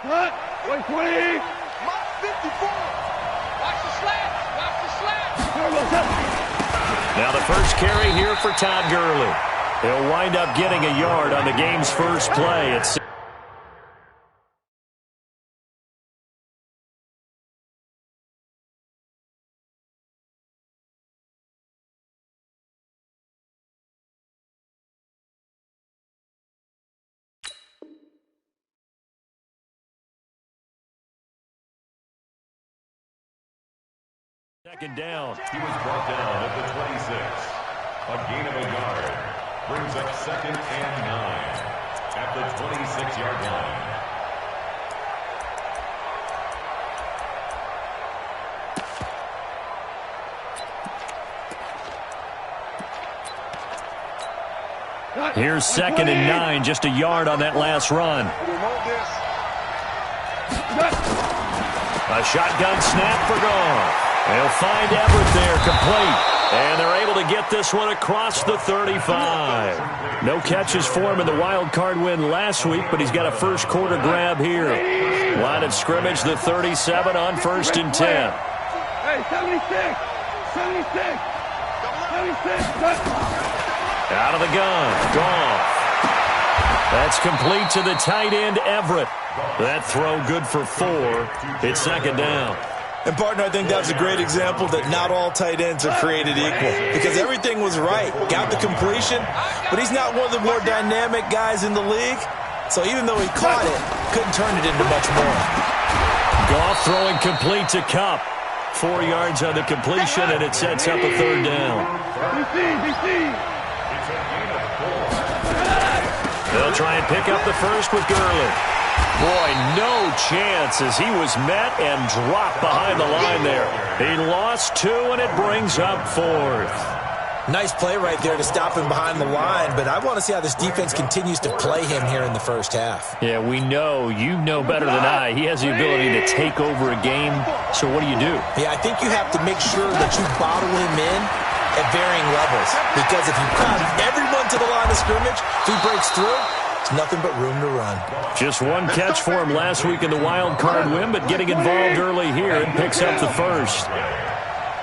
Wait, 20. 54. Watch the slap. Watch the slap. Now the first carry here for Todd Gurley. He'll wind up getting a yard on the game's first play. It's second down. He was brought down at the 26. A gain of a yard. Brings up 2nd and 9 at the 26-yard line. Here's 2nd and 9, just a yard on that last run. A shotgun snap for Goff. They'll find Everett there, complete. And they're able to get this one across the 35. No catches for him in the wild card win last week, but he's got a first quarter grab here. Line of scrimmage, the 37 on 1st and 10. Hey, 76. 76. 76. Out of the gun, Goff. That's complete to the tight end, Everett. That throw good for 4. It's 2nd down. And, partner, I think that's a great example that not all tight ends are created equal because everything was right. Got the completion, but he's not one of the more dynamic guys in the league. So even though he caught it, couldn't turn it into much more. Goff throwing complete to Kupp. 4 yards on the completion, and it sets up a 3rd down. They'll try and pick up the first with Gurley. Boy, no chance as he was met and dropped behind the line there. He lost 2, and it brings up 4th. Nice play right there to stop him behind the line, but I want to see how this defense continues to play him here in the first half. Yeah, we know. You know better than I. He has the ability to take over a game. So what do? Yeah, I think you have to make sure that you bottle him in at varying levels because if you crowd everyone to the line of scrimmage, if he breaks through, it's nothing but room to run. Just 1 catch for him last week in the wild card win, but getting involved early here and picks up the first.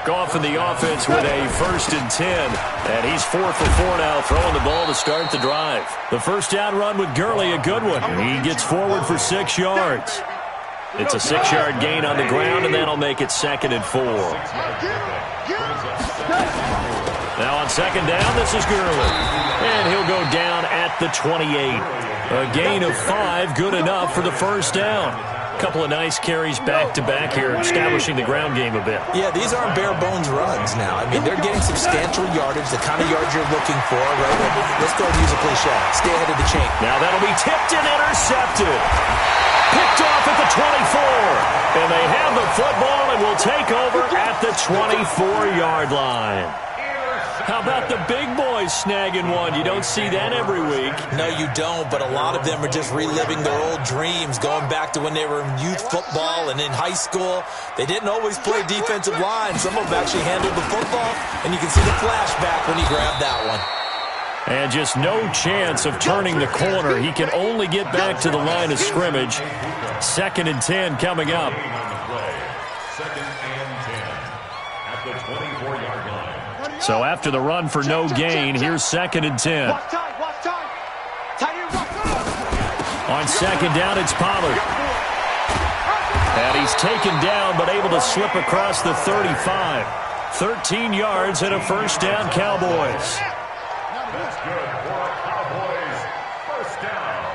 Goff in the offense with a 1st and 10, and he's 4 for 4 now, throwing the ball to start the drive. The first down run with Gurley, a good one. He gets forward for 6 yards. It's a 6-yard gain on the ground, and that'll make it 2nd and 4. Now on 2nd down, this is Gurley. And he'll go down at the 28. A gain of 5, good enough for the first down. A couple of nice carries back-to-back here, establishing the ground game a bit. Yeah, these aren't bare-bones runs now. I mean, they're getting substantial yardage, the kind of yards you're looking for, right? Let's go and use a cliche. Stay ahead of the chain. Now that'll be tipped and intercepted. Picked off at the 24. And they have the football and will take over at the 24-yard line. How about the big boys snagging one? You don't see that every week. No, you don't, but a lot of them are just reliving their old dreams, going back to when they were in youth football and in high school. They didn't always play defensive line. Some of them actually handled the football, and you can see the flashback when he grabbed that one. And just no chance of turning the corner. He can only get back to the line of scrimmage. 2nd and 10 coming up. 2nd and 10 at the 24-yard line. So after the run for no gain, here's 2nd and 10. On 2nd down, it's Pollard. And he's taken down, but able to slip across the 35. 13 yards and a first down, Cowboys. That's good for Cowboys. First down.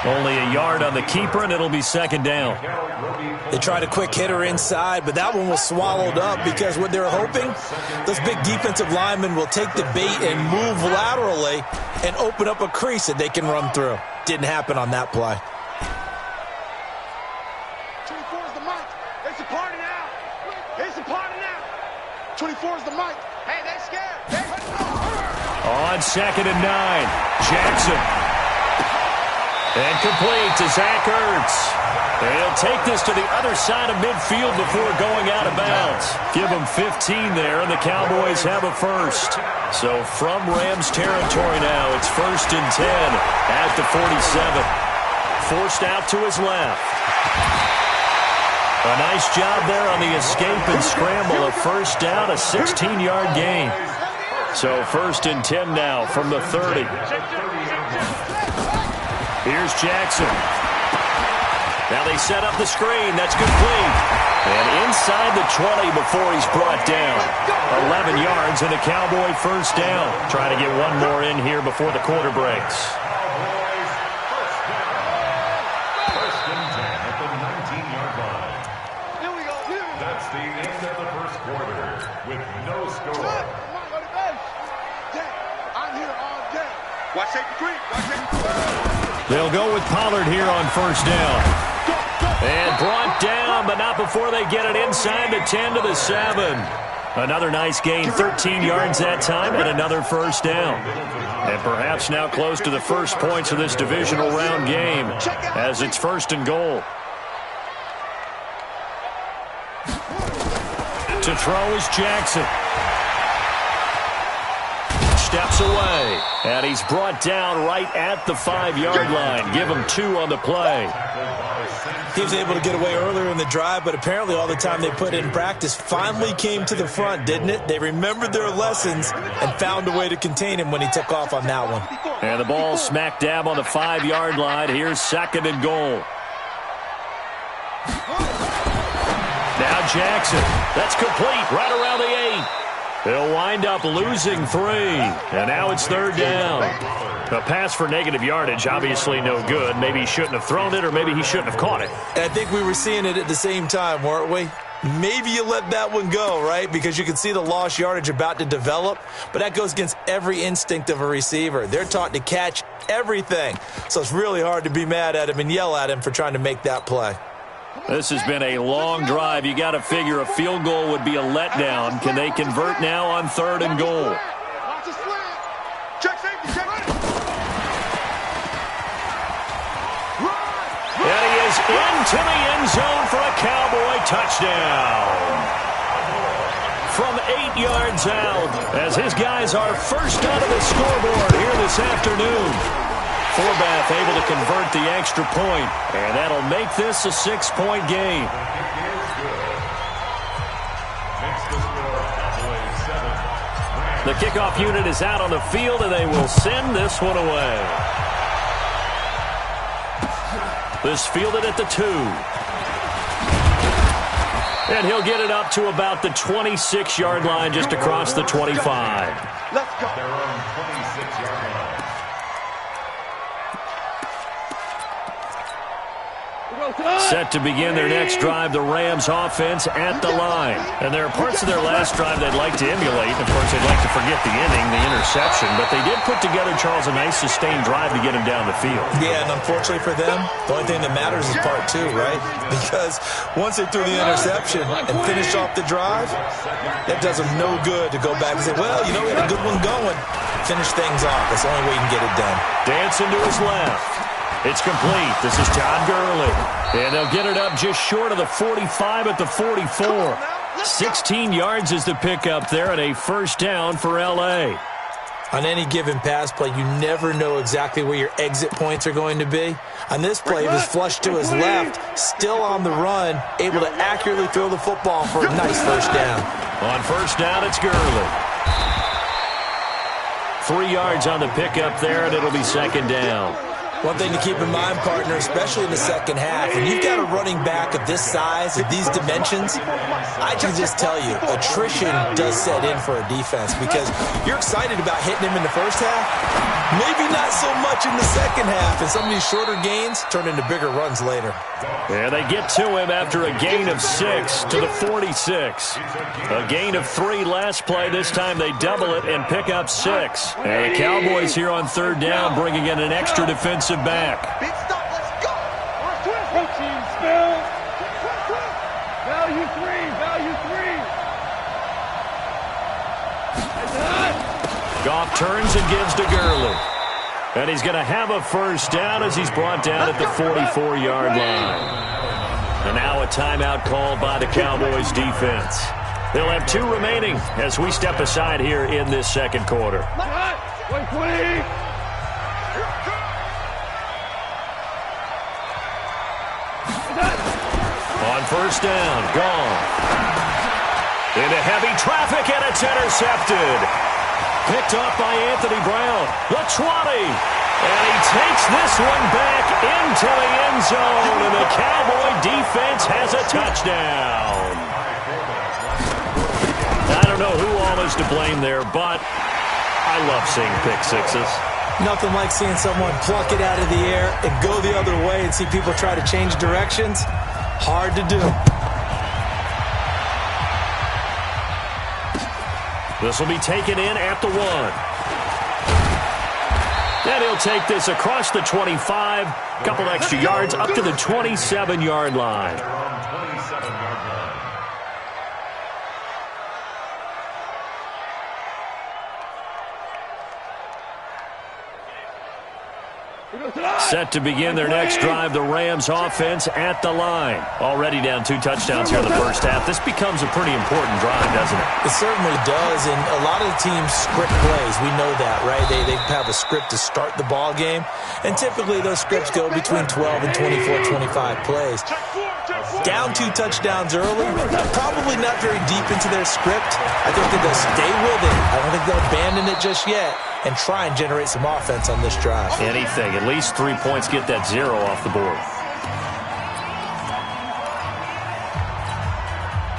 Only a yard on the keeper, and it'll be 2nd down. They tried a quick hitter inside, but that one was swallowed up because what they're hoping, those big defensive linemen will take the bait and move laterally and open up a crease that they can run through. Didn't happen on that play. 24 is the mic. It's a party now. It's a party now. 24 is the mic. Hey, they scared. On 2nd and 9, Jackson. And complete to Zach Ertz. And he'll take this to the other side of midfield before going out of bounds. Give him 15 there, and the Cowboys have a first. So from Rams territory now, it's 1st and 10 at the 47. Forced out to his left. A nice job there on the escape and scramble. A first down, a 16-yard gain. So 1st and 10 now from the 30. Here's Jackson. Now they set up the screen. That's complete. And inside the 20 before he's brought down. 11 yards and a Cowboy first down. Trying to get one more in here before the quarter breaks. First and 10 at the 19-yard line. Here we go. That's the end of the first quarter with no score. I'm here all day. Watch safety three. Watch safety three. They'll go with Pollard here on first down. And brought down, but not before they get it inside the 10 to the 7. Another nice gain, 13 yards that time, and another first down. And perhaps now close to the first points of this divisional round game as it's 1st and goal. To throw is Jackson. Steps away, and he's brought down right at the 5-yard line. Give him 2 on the play. He was able to get away earlier in the drive, but apparently all the time they put in practice finally came to the front, didn't it? They remembered their lessons and found a way to contain him when he took off on that one. And the ball smack dab on the 5-yard line. Here's 2nd and goal. Now Jackson. That's complete right around the 8. They'll wind up losing 3, and now it's 3rd down. A pass for negative yardage, obviously no good. Maybe he shouldn't have thrown it, or maybe he shouldn't have caught it. I think we were seeing it at the same time, weren't we? Maybe you let that one go, right? Because you can see the lost yardage about to develop, but that goes against every instinct of a receiver. They're taught to catch everything, so it's really hard to be mad at him and yell at him for trying to make that play. This has been a long drive. You got to figure a field goal would be a letdown. Can they convert now on 3rd and goal? And he is into the end zone for a Cowboy touchdown. From 8 yards out, as his guys are first onto the scoreboard here this afternoon. Forbath able to convert the extra point, and that'll make this a 6-point game. The kickoff unit is out on the field, and they will send this one away. This fielded at the 2. And he'll get it up to about the 26-yard line, just across the 25. Let's go. Their own 26-yard line. Set to begin their next drive, the Rams offense at the line. And there are parts of their last drive they'd like to emulate. Of course, they'd like to forget the inning, the interception. But they did put together, Charles, a nice sustained drive to get him down the field. Yeah, and unfortunately for them, the only thing that matters is part 2, right? Because once they threw the interception and finished off the drive, that does them no good to go back and say, well, you know, we had a good one going. Finish things off. That's the only way you can get it done. Dancing to his left. It's complete. This is Todd Gurley. And they'll get it up just short of the 45 at the 44. 16 yards is the pickup there, and a first down for L.A. On any given pass play, you never know exactly where your exit points are going to be. On this play, he was flushed to his left, still on the run, able to accurately throw the football for a nice first down. On first down, it's Gurley. 3 yards on the pickup there, and it'll be 2nd down. One thing to keep in mind, partner, especially in the second half, when you've got a running back of this size, of these dimensions, I can just tell you, attrition does set in for a defense because you're excited about hitting him in the first half, maybe not so much in the second half, and some of these shorter gains turn into bigger runs later. Yeah, they get to him after a gain of 6 to the 46. A gain of 3 last play. This time they double it and pick up 6. And the Cowboys here on 3rd down bringing in an extra defensive back. Big stop, let's go. Protein spill. Value 3. Goff turns and gives to Gurley. And he's going to have a first down as he's brought down at the 44-yard line. And now a timeout called by the Cowboys defense. They'll have 2 remaining as we step aside here in this second quarter. On first down, gone. Into heavy traffic, and it's intercepted. Picked off by Anthony Brown. The 20. And he takes this one back into the end zone. And the Cowboy defense has a touchdown. I don't know who all is to blame there, but I love seeing pick sixes. Nothing like seeing someone pluck it out of the air and go the other way and see people try to change directions. Hard to do. This will be taken in at the 1. And he'll take this across the 25. Couple extra yards up to the 27-yard line. Set to begin their next drive, the Rams offense at the line. Already down 2 touchdowns here in the first half. This becomes a pretty important drive, doesn't it? It certainly does, and a lot of the teams script plays. We know that, right? They have a script to start the ball game, and typically those scripts go between 12 and 24, 25 plays. Down 2 touchdowns early, probably not very deep into their script. I think that they'll stay with it. I don't think they'll abandon it just yet and try and generate some offense on this drive. Anything. At least 3 points, get that 0 off the board.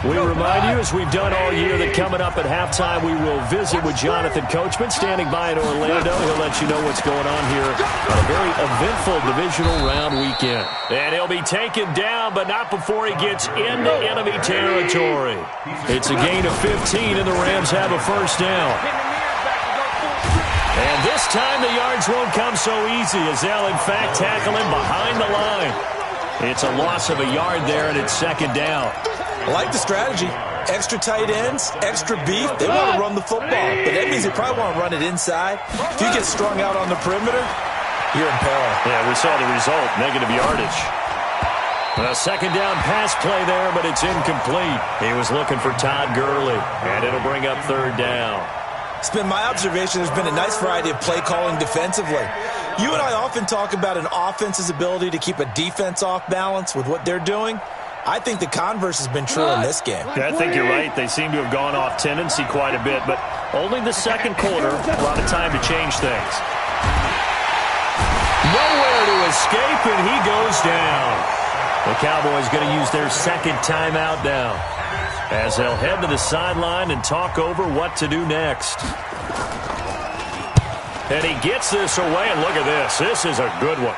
We remind you, as we've done all year, that coming up at halftime, we will visit with Jonathan Coachman, standing by in Orlando. He'll let you know what's going on here on a very eventful divisional round weekend. And he'll be taken down, but not before he gets into enemy territory. It's a gain of 15, and the Rams have a first down. And this time the yards won't come so easy as they'll, in fact, tackle him behind the line. It's a loss of a yard there, and it's second down. I like the strategy. Extra tight ends, extra beef. They want to run the football, but that means they probably want to run it inside. If you get strung out on the perimeter, you're in peril. Yeah, we saw the result, negative yardage. A second down pass play there, but it's incomplete. He was looking for Todd Gurley, and it'll bring up third down. It's been my observation there's been a nice variety of play calling defensively. You and I often talk about an offense's ability to keep a defense off balance with what they're doing. I think the converse has been true in this game. Yeah, I think you're right. They seem to have gone off tendency quite a bit, but only the second quarter, a lot of time to change things. Nowhere to escape, and he goes down. The Cowboys going to use their second timeout now, as they'll head to the sideline and talk over what to do next. And he gets this away, and look at this. This is a good one.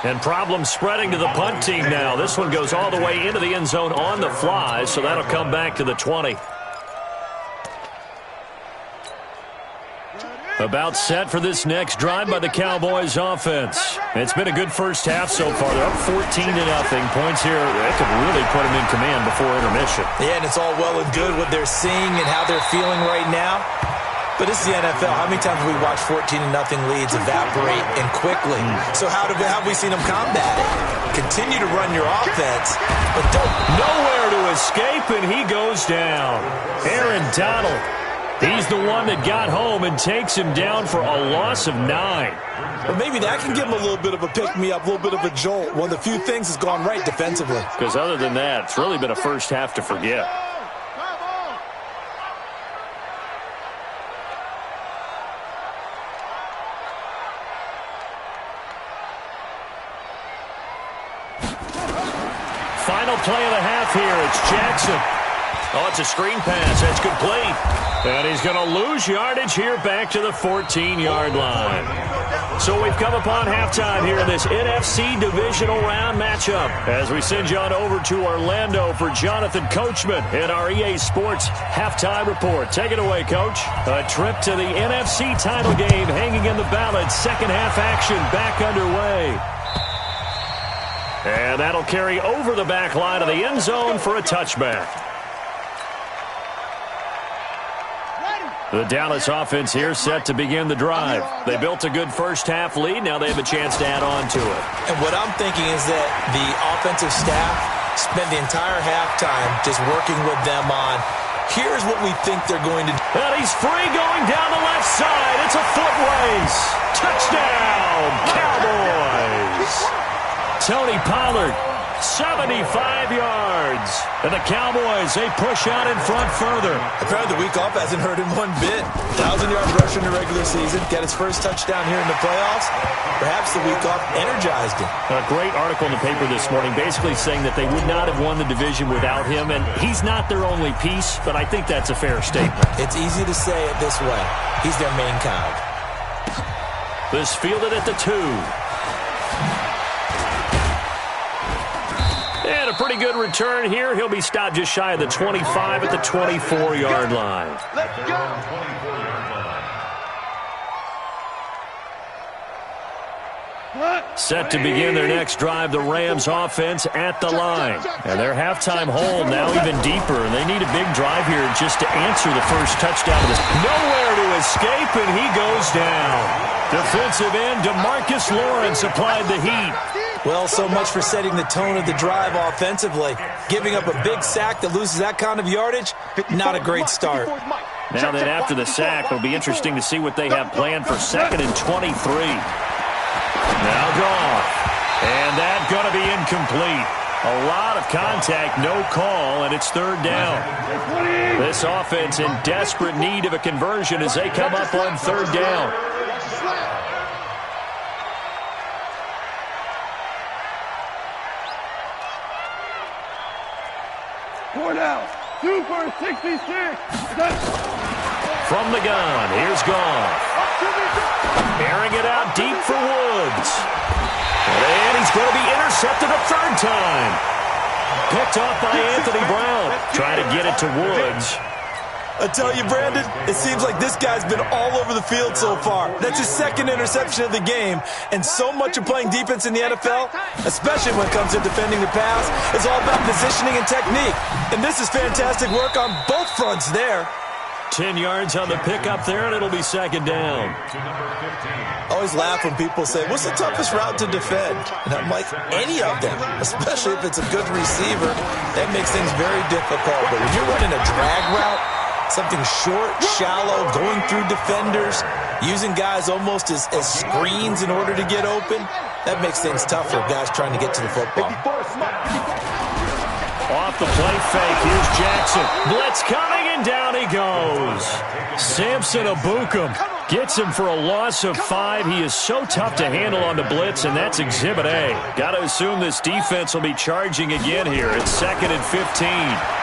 And problems spreading to the punt team now. This one goes all the way into the end zone on the fly, so that'll come back to the 20. About set for this next drive by the Cowboys offense. It's been a good first half so far. They're up 14-0. Points here, that could really put them in command before intermission. Yeah, and it's all well and good what they're seeing and how they're feeling right now. But this is the NFL. How many times have we watched 14-0 leads evaporate and quickly? So how have we seen them combat it? Continue to run your offense, but don't. Nowhere to escape, and he goes down. Aaron Donald. He's the one that got home and takes him down for a loss of 9. But maybe that can give him a little bit of a pick-me-up, a little bit of a jolt. One of the few things has gone right defensively. Because other than that, it's really been a first half to forget. Final play of the half here. It's Jackson. Oh, it's a screen pass. That's complete. And he's going to lose yardage here back to the 14-yard line. So we've come upon halftime here in this NFC divisional round matchup as we send you on over to Orlando for Jonathan Coachman in our EA Sports halftime report. Take it away, Coach. A trip to the NFC title game hanging in the balance. Second half action back underway. And that'll carry over the back line of the end zone for a touchback. The Dallas offense here set to begin the drive. They built a good first-half lead. Now they have a chance to add on to it. And what I'm thinking is that the offensive staff spent the entire halftime just working with them on, here's what we think they're going to do. And he's free going down the left side. It's a foot race. Touchdown, Cowboys. Tony Pollard, 75 yards. And the Cowboys, they push out in front further. Apparently the week off hasn't hurt him one bit. 1,000-yard rush in the regular season. Got his first touchdown here in the playoffs. Perhaps the week off energized him. A great article in the paper this morning basically saying that they would not have won the division without him. And he's not their only piece, but I think that's a fair statement. It's easy to say it this way. He's their main cog. This fielded at the 2. And a pretty good return here. He'll be stopped just shy of the 25 at the 24-yard line. Let's go. Set to begin their next drive, the Rams offense at the line. And their halftime hole now even deeper. And they need a big drive here just to answer the first touchdown of this. Nowhere to escape, and he goes down. Defensive end DeMarcus Lawrence applied the heat. Well, so much for setting the tone of the drive offensively. Giving up a big sack that loses that kind of yardage, not a great start. Now that after the sack, it'll be interesting to see what they have planned for 2nd and 23. Now Goff. And that's going to be incomplete. A lot of contact, no call, and it's 3rd down. This offense in desperate need of a conversion as they come up on 3rd down. Down. 2 for 66. From the gun, here's Goff. Airing it out deep for Woods. And he's going to be intercepted a 3rd time. Picked off by Anthony Brown. Trying to get it to Woods. I tell you, Brandon, it seems like this guy's been all over the field so far. That's his 2nd interception of the game. And so much of playing defense in the NFL, especially when it comes to defending the pass, is all about positioning and technique. And this is fantastic work on both fronts there. 10 yards on the pickup there, and it'll be 2nd down. I always laugh when people say, what's the toughest route to defend? And I'm like, any of them, especially if it's a good receiver. That makes things very difficult. But when you're running a drag route, something short, shallow, going through defenders, using guys almost as screens in order to get open, that makes things tough for guys trying to get to the football. Off the play fake, here's Jackson. Blitz coming, and down he goes. Samson Abukum gets him for a loss of 5. He is so tough to handle on the blitz, and that's Exhibit A. Got to assume this defense will be charging again here. It's 2nd and 15.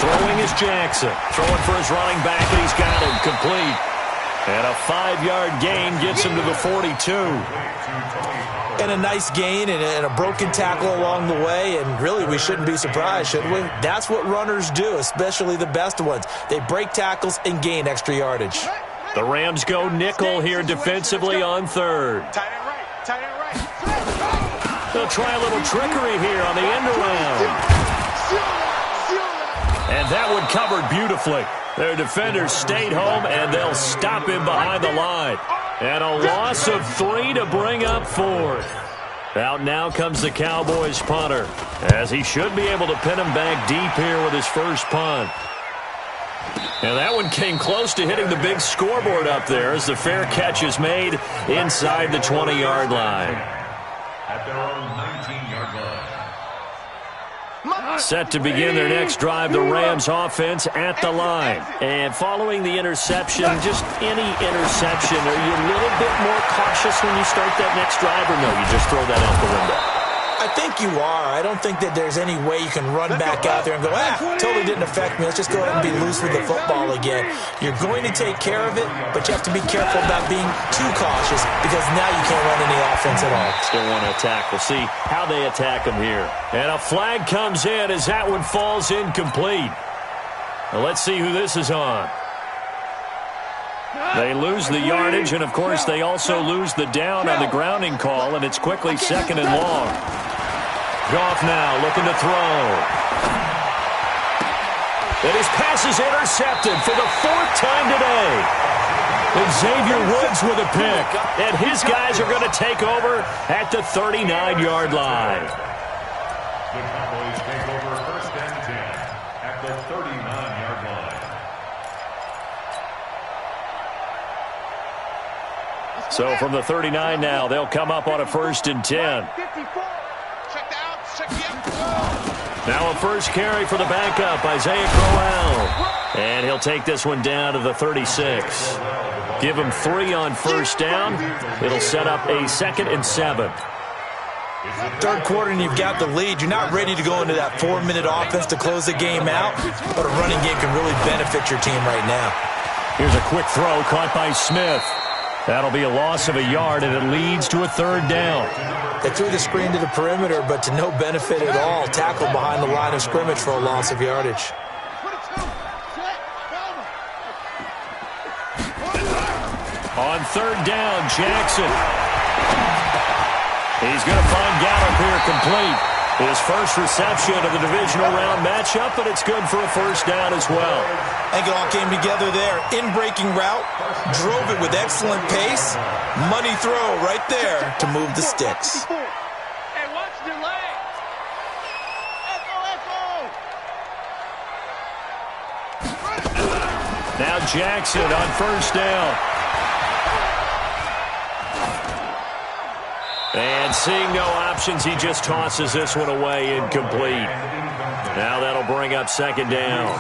Throwing is Jackson. Throwing for his running back, and he's got him complete. And a 5-yard gain gets him to the 42. And a nice gain and a broken tackle along the way, and really we shouldn't be surprised, should we? That's what runners do, especially the best ones. They break tackles and gain extra yardage. The Rams go nickel here defensively on 3rd. Tight end right. Tight end right. They'll try a little trickery here on the end around. And that one covered beautifully. Their defenders stayed home, and they'll stop him behind the line. And a loss of 3 to bring up 4th. Out now comes the Cowboys punter, as he should be able to pin him back deep here with his first punt. And that one came close to hitting the big scoreboard up there as the fair catch is made inside the 20-yard line. At their own 19-yard line. Set to begin their next drive, the Rams offense at the line. And following the interception, just any interception, are you a little bit more cautious when you start that next drive, or no, you just throw that out the window? I think you are. I don't think that there's any way you can run back out there and go, totally didn't affect me. Let's just go ahead and be loose with the football again. You're going to take care of it, but you have to be careful about being too cautious because now you can't run any offense at all. Still want to attack. We'll see how they attack them here. And a flag comes in as that one falls incomplete. Now let's see who this is on. They lose the yardage, and of course they also lose the down on the grounding call, and it's quickly 2nd and long. Goff now looking to throw. And his pass is intercepted for the 4th time today. And Xavier Woods with a pick. And his guys are going to take over at the 39-yard line. The Cowboys take over 1st and 10 at the 39-yard line. So from the 39 now, they'll come up on a 1st and 10. Now a first carry for the backup, Isaiah Crowell. And he'll take this one down to the 36. Give him 3 on 1st down. It'll set up a 2nd and 7. 3rd quarter and you've got the lead. You're not ready to go into that 4-minute offense to close the game out, but a running game can really benefit your team right now. Here's a quick throw caught by Smith. That'll be a loss of a yard, and it leads to a 3rd down. They threw the screen to the perimeter, but to no benefit at all. Tackled behind the line of scrimmage for a loss of yardage. On 3rd down, Jackson. He's going to find Gallup here complete. His first reception of the divisional round matchup, but it's good for a 1st down as well. I think it all came together there. In-breaking route, drove it with excellent pace. Money throw right there to move the sticks. Hey, watch the leg. Echo. Now Jackson on 1st down. And seeing no options, he just tosses this one away incomplete. Now that'll bring up 2nd down.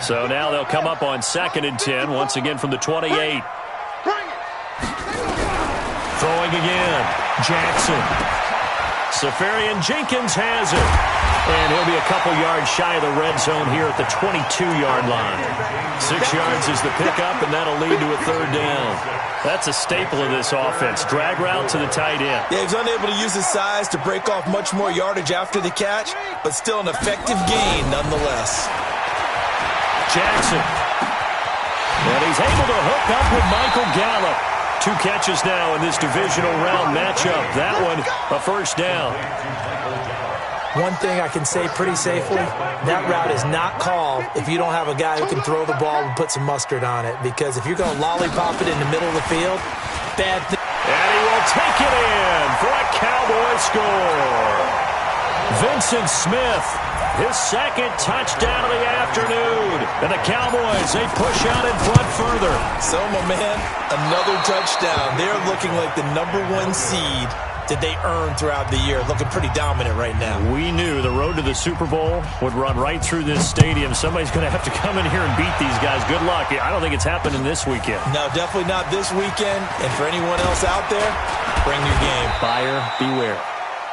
So now they'll come up on 2nd and 10, once again from the 28. Throwing again, Jackson. Safarian Jenkins has it. And he'll be a couple yards shy of the red zone here at the 22-yard line. 6 yards is the pickup, and that'll lead to a 3rd down. That's a staple of this offense. Drag route to the tight end. Yeah, he's unable to use his size to break off much more yardage after the catch, but still an effective gain nonetheless. Jackson. And he's able to hook up with Michael Gallup. 2 catches now in this divisional round matchup. That one, a 1st down. One thing I can say pretty safely, that route is not called if you don't have a guy who can throw the ball and put some mustard on it. Because if you're going to lollipop it in the middle of the field, bad thing. And he will take it in for a Cowboy score. Vincent Smith, his 2nd touchdown of the afternoon. And the Cowboys, they push out in front further. So, my man, another touchdown. They're looking like the #1 seed that they earned throughout the year. Looking pretty dominant right now. We knew the road to the Super Bowl would run right through this stadium. Somebody's going to have to come in here and beat these guys. Good luck. I don't think it's happening this weekend. No, definitely not this weekend. And for anyone else out there, bring your game. Buyer beware.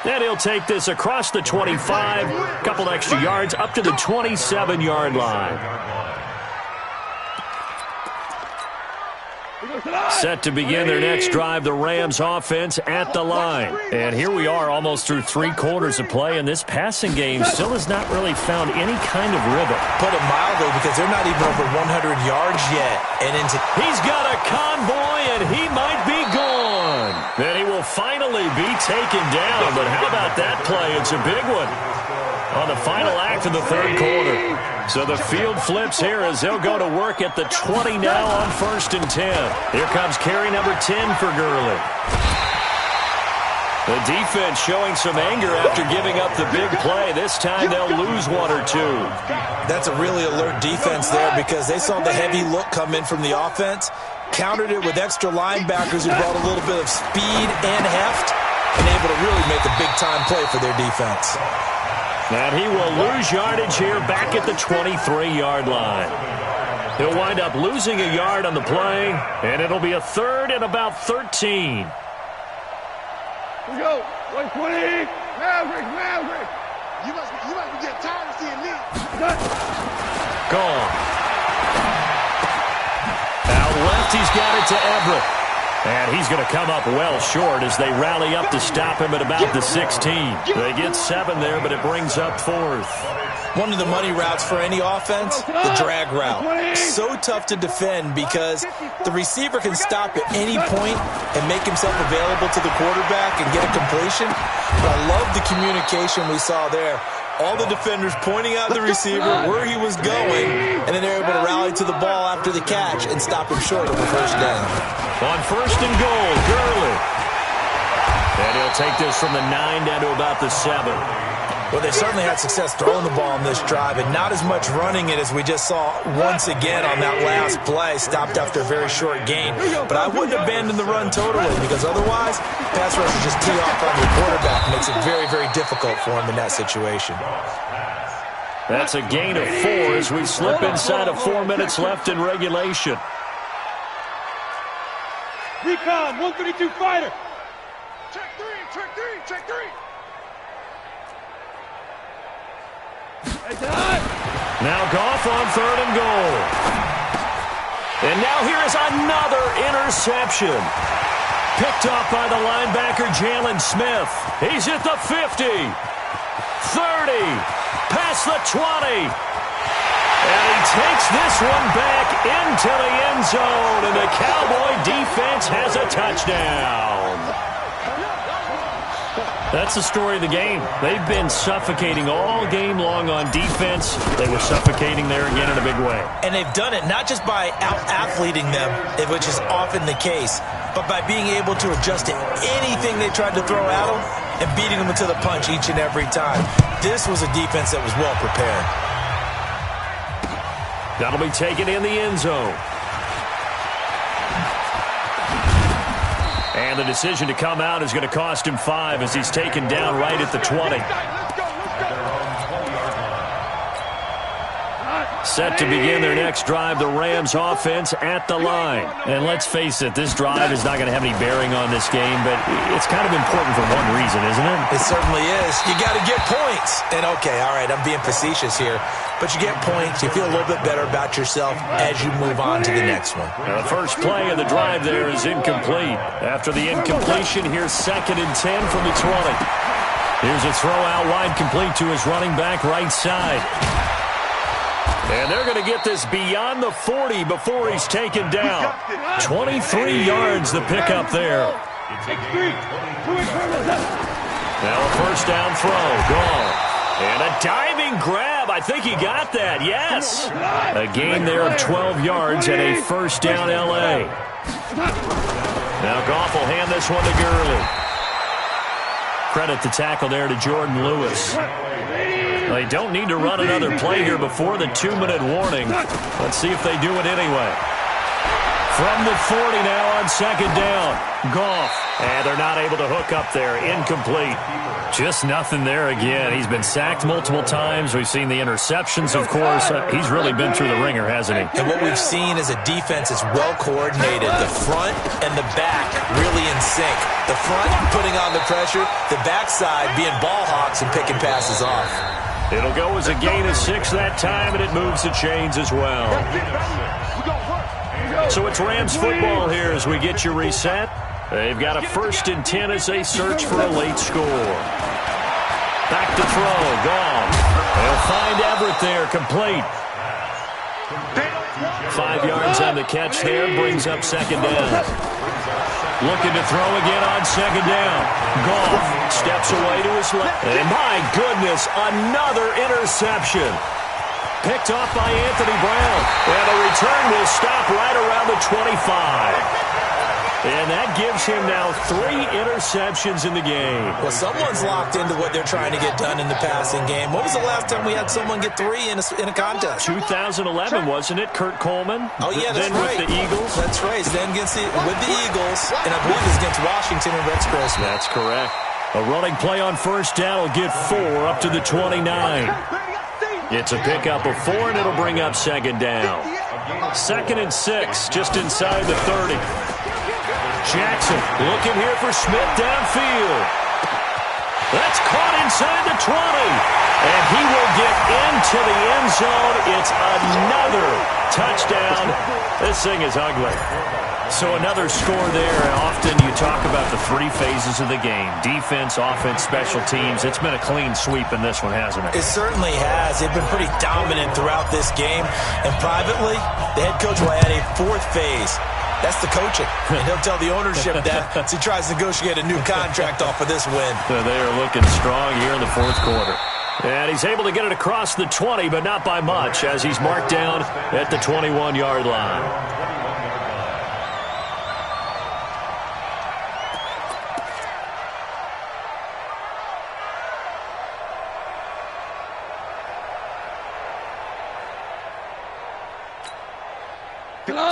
And he'll take this across the 25, a couple extra yards up to the 27-yard line. Set to begin their next drive, the Rams offense at the line. And here we are almost through 3 quarters of play, and this passing game still has not really found any kind of rhythm. Put it mildly, because they're not even over 100 yards yet. And he's got a convoy, and he might be gone. And he will finally be taken down, but how about that play? It's a big one on the final act of the 3rd quarter. So the field flips here as they'll go to work at the 20 now on 1st and 10. Here comes carry number 10 for Gurley. The defense showing some anger after giving up the big play. This time they'll lose 1 or 2. That's a really alert defense there because they saw the heavy look come in from the offense, countered it with extra linebackers who brought a little bit of speed and heft, and able to really make a big-time play for their defense. And he will lose yardage here back at the 23-yard line. He'll wind up losing a yard on the play, and it'll be a 3rd and about 13. Here we go. 120. Maverick. You must be getting tired of seeing me. Gone. Out left, he's got it to Everett. And he's going to come up well short as they rally up to stop him at about the 16. They get 7 there, but it brings up 4th. One of the money routes for any offense, the drag route. So tough to defend because the receiver can stop at any point and make himself available to the quarterback and get a completion. But I love the communication we saw there All the defenders pointing out the receiver where he was going, and then they're able to rally to the ball after the catch and stop him short of a first down. On 1st and goal, Gurley. And he'll take this from the 9 down to about the 7. Well, they certainly had success throwing the ball on this drive, and not as much running it as we just saw once again on that last play. Stopped after a very short gain. But I wouldn't abandon the run totally, because otherwise, pass rush will just tee off on your quarterback. It makes it very, very difficult for him in that situation. That's a gain of 4 as we slip inside of 4 minutes left in regulation. Recon, 132 fighter. Check 3, check 3, check 3. Now Goff on 3rd and goal. And now here is another interception. Picked off by the linebacker, Jalen Smith. He's at the 50, 30, past the 20. And he takes this one back into the end zone, and the Cowboy defense has a touchdown. That's the story of the game. They've been suffocating all game long on defense. They were suffocating there again in a big way. And they've done it not just by out-athleting them, which is often the case, but by being able to adjust to anything they tried to throw at them and beating them to the punch each and every time. This was a defense that was well prepared. That'll be taken in the end zone. And the decision to come out is going to cost him 5 as he's taken down right at the 20. Set to begin their next drive, the Rams offense at the line. And let's face it, this drive is not going to have any bearing on this game, but it's kind of important for one reason, isn't it? It certainly is. You got to get points. And okay, all right, I'm being facetious here, but you get points, you feel a little bit better about yourself as you move on to the next one. Now, the first play of the drive there is incomplete. After the incompletion, here's 2nd and 10 from the 20. Here's a throw out wide complete to his running back right side. And they're going to get this beyond the 40 before he's taken down. 23 yards the pickup there. Now a first down throw. Gone. And a diving grab. I think he got that. Yes. A gain there of 12 yards and a first down L.A. Now Goff will hand this one to Gurley. Credit the tackle there to Jordan Lewis. They don't need to run another play here before the 2-minute warning. Let's see if they do it anyway. From the 40 now on 2nd down. Goff. And they're not able to hook up there. Incomplete. Just nothing there again. He's been sacked multiple times. We've seen the interceptions, of course. He's really been through the ringer, hasn't he? And what we've seen is a defense that's well coordinated. The front and the back really in sync. The front putting on the pressure. The backside being ball hawks and picking passes off. It'll go as a gain of 6 that time, and it moves the chains as well. So it's Rams football here as we get you reset. They've got a 1st and 10 as they search for a late score. Back to throw. Gone. They'll find Everett there. Complete. 5 yards on the catch there. Brings up 2nd down. Looking to throw again on 2nd down. Goff steps away to his left. And my goodness, another interception. Picked off by Anthony Brown. And the return will stop right around the 25. And that gives him now 3 interceptions in the game. Well, someone's locked into what they're trying to get done in the passing game. When was the last time we had someone get 3 in a contest? 2011, wasn't it? Kurt Coleman? Oh, yeah, that's then right. With the Eagles? That's right. Then with the Eagles, and I believe it's against Washington and Rex Grossman. That's correct. A running play on 1st down will get 4 up to the 29. It's a pickup of 4, and it'll bring up 2nd down. 2nd and 6, just inside the 30. Jackson looking here for Smith downfield. That's caught inside the 20. And he will get into the end zone. It's another touchdown. This thing is ugly. So another score there. Often you talk about the 3 phases of the game. Defense, offense, special teams. It's been a clean sweep in this one, hasn't it? It certainly has. They've been pretty dominant throughout this game. And privately, the head coach will add a 4th phase. That's the coaching. And he'll tell the ownership that as he tries to negotiate a new contract off of this win. So they are looking strong here in the 4th quarter. And he's able to get it across the 20, but not by much, as he's marked down at the 21-yard line.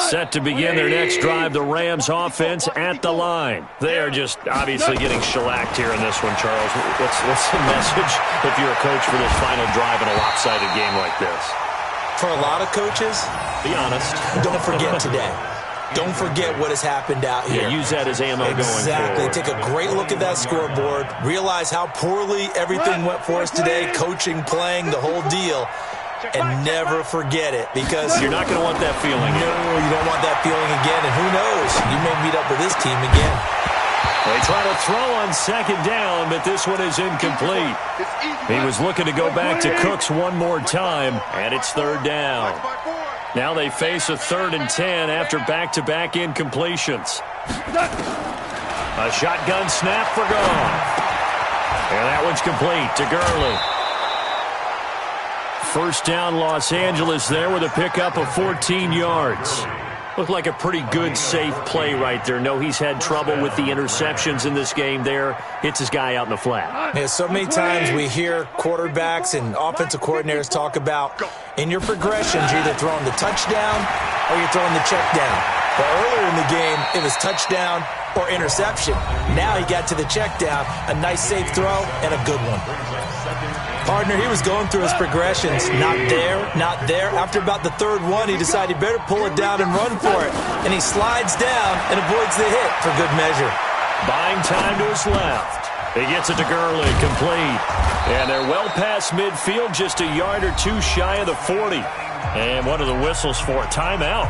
Set to begin their next drive, the Rams offense at the line. They are just obviously getting shellacked here in this one, Charles. What's the message if you're a coach for this final drive in a lopsided game like this? For a lot of coaches, be honest. Don't forget today. Don't forget what has happened out here. Yeah, use that as ammo going forward. Exactly. Take a great look at that scoreboard. Realize how poorly everything went for us today, coaching, playing, the whole deal. And never forget it, because you're not going to want that feeling. No, you don't want that feeling again. And who knows? You may meet up with this team again. They try to throw on second down, but this one is incomplete. He was looking to go back to Cooks one more time, and it's third down. Now they face a 3rd and 10 after back-to-back incompletions. A shotgun snap for Goff. And that one's complete to Gurley. First down, Los Angeles there with a pickup of 14 yards. Looked like a pretty good, safe play right there. No, he's had trouble with the interceptions in this game there. Hits his guy out in the flat. Yeah, so many times we hear quarterbacks and offensive coordinators talk about in your progressions, you're either throwing the touchdown or you're throwing the check down. But earlier in the game, it was touchdown or interception. Now he got to the check down, a nice safe throw, and a good one. Partner, he was going through his progressions. Not there, not there. After about the 3rd one, he decided he better pull it down and run for it. And he slides down and avoids the hit for good measure. Buying time to his left. He gets it to Gurley, complete. And they're well past midfield, just a yard or two shy of the 40. And what are the whistles for? Timeout.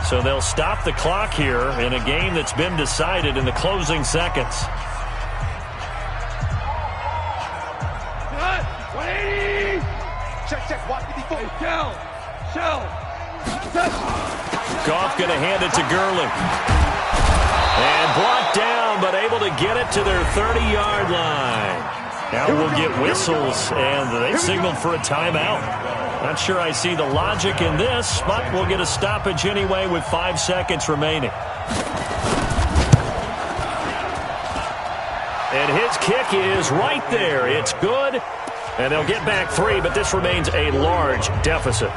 So they'll stop the clock here in a game that's been decided in the closing seconds. Goff going to hand it to Gurley. And blocked down, but able to get it to their 30-yard line. Now we'll get whistles, and they've signaled for a timeout. Not sure I see the logic in this, but we'll get a stoppage anyway with 5 seconds remaining. And his kick is right there. It's good. And they'll get back 3, but this remains a large deficit.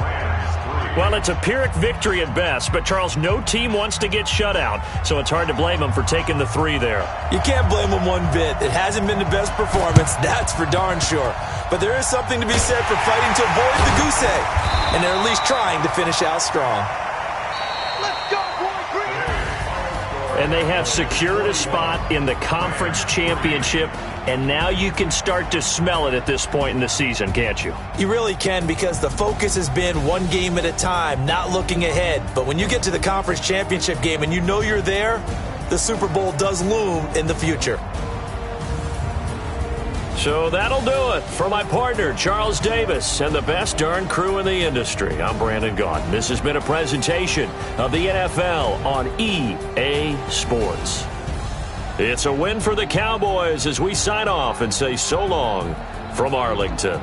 Well, it's a Pyrrhic victory at best, but, Charles, no team wants to get shut out, so it's hard to blame them for taking the 3 there. You can't blame them one bit. It hasn't been the best performance, that's for darn sure. But there is something to be said for fighting to avoid the goose egg, and they're at least trying to finish out strong. Let's go, boys, bring it in. And they have secured a spot in the conference championship, and now you can start to smell it at this point in the season, can't you? You really can, because the focus has been one game at a time, not looking ahead. But when you get to the conference championship game and you know you're there, the Super Bowl does loom in the future. So that'll do it for my partner, Charles Davis, and the best darn crew in the industry. I'm Brandon Gaudin. This has been a presentation of the NFL on EA Sports. It's a win for the Cowboys as we sign off and say so long from Arlington.